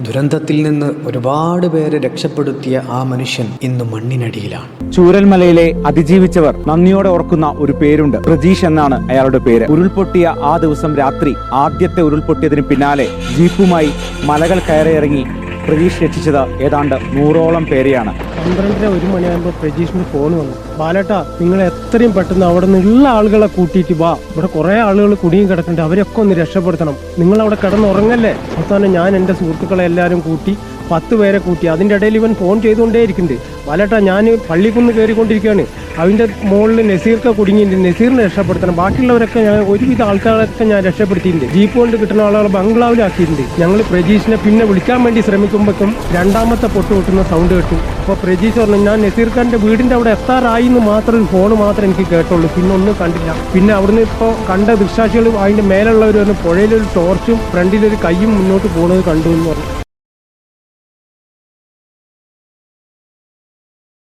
ദുരന്തത്തിൽ നിന്ന് ഒരുപാട് പേരെ രക്ഷപ്പെടുത്തിയ ആ മനുഷ്യൻ ഇന്ന് മണ്ണിനടിയിലാണ്. ചൂരൽമലയിലെ അതിജീവിച്ചവർ നന്ദിയോടെ ഓർക്കുന്ന ഒരു പേരുണ്ട്. പ്രജീഷ് എന്നാണ് അയാളുടെ പേര്. ഉരുൾപൊട്ടിയ ആ ദിവസം രാത്രി ആദ്യത്തെ ഉരുൾപൊട്ടിയതിന് പിന്നാലെ ജീപ്പുമായി മലകൾ കയറിയിറങ്ങി പ്രജീഷ് രക്ഷിച്ചത് ഏതാണ്ട് 100ഓളം പേരെയാണ്. 12:01 മണിയാകുമ്പോൾ പ്രജീഷിന് ഫോൺ വന്നു. ബാലേട്ടാ, നിങ്ങൾ എത്രയും പെട്ടെന്ന് അവിടെ നിന്നുള്ള ആളുകളെ കൂട്ടിയിട്ട് വാ, ഇവിടെ കുറെ ആളുകൾ കുടുങ്ങി കിടക്കുന്നുണ്ട്, അവരൊക്കെ ഒന്ന് രക്ഷപ്പെടുത്തണം, നിങ്ങൾ അവിടെ കിടന്നുറങ്ങല്ലേ. അവസാനം ഞാൻ എൻ്റെ സുഹൃത്തുക്കളെ എല്ലാവരും കൂട്ടി 10 പേരെ കൂട്ടി. അതിൻ്റെ ഇടയിൽ ഇവൻ ഫോൺ ചെയ്തുകൊണ്ടേയിരിക്കുന്നുണ്ട്. ബാലേട്ടാ, ഞാൻ പള്ളിക്കുന്ന് കയറിക്കൊണ്ടിരിക്കുകയാണ്, അതിൻ്റെ മുകളിൽ നസീർക്ക് കുടുങ്ങിയിട്ടുണ്ട്, നസീറിനെ രക്ഷപ്പെടുത്തണം, ബാക്കിയുള്ളവരൊക്കെ ഞാൻ ഒരുവിധ ആൾക്കാരൊക്കെ ഞാൻ രക്ഷപ്പെടുത്തിയിട്ടുണ്ട്. ജീപ്പ് കൊണ്ട് കിട്ടുന്ന ആളുകളെ ബംഗ്ലാവിലാക്കിയിട്ടുണ്ട്. ഞങ്ങൾ പ്രജീഷിനെ പിന്നെ വിളിക്കാൻ വേണ്ടി ശ്രമിക്കുമ്പോഴേക്കും രണ്ടാമത്തെ പൊട്ട് പൊട്ടുന്ന സൗണ്ട് കേട്ടു. അപ്പോൾ പ്രജീഷ് പറഞ്ഞു, ഞാൻ നസീർഖാൻ്റെ വീടിൻ്റെ അവിടെ എത്താറായി എന്ന് മാത്രം ഫോൺ മാത്രം എനിക്ക് കേട്ടുള്ളൂ, പിന്നെ ഒന്നും കണ്ടില്ല. പിന്നെ അവിടുന്ന് ഇപ്പോൾ കണ്ട ദൃക്സാക്ഷികൾ അതിൻ്റെ മേലുള്ളവർ പറഞ്ഞു പുഴയിലൊരു ടോർച്ചും ഫ്രണ്ടിലൊരു കൈയും മുന്നോട്ട് പോകുന്നത് കണ്ടു എന്ന് പറഞ്ഞു.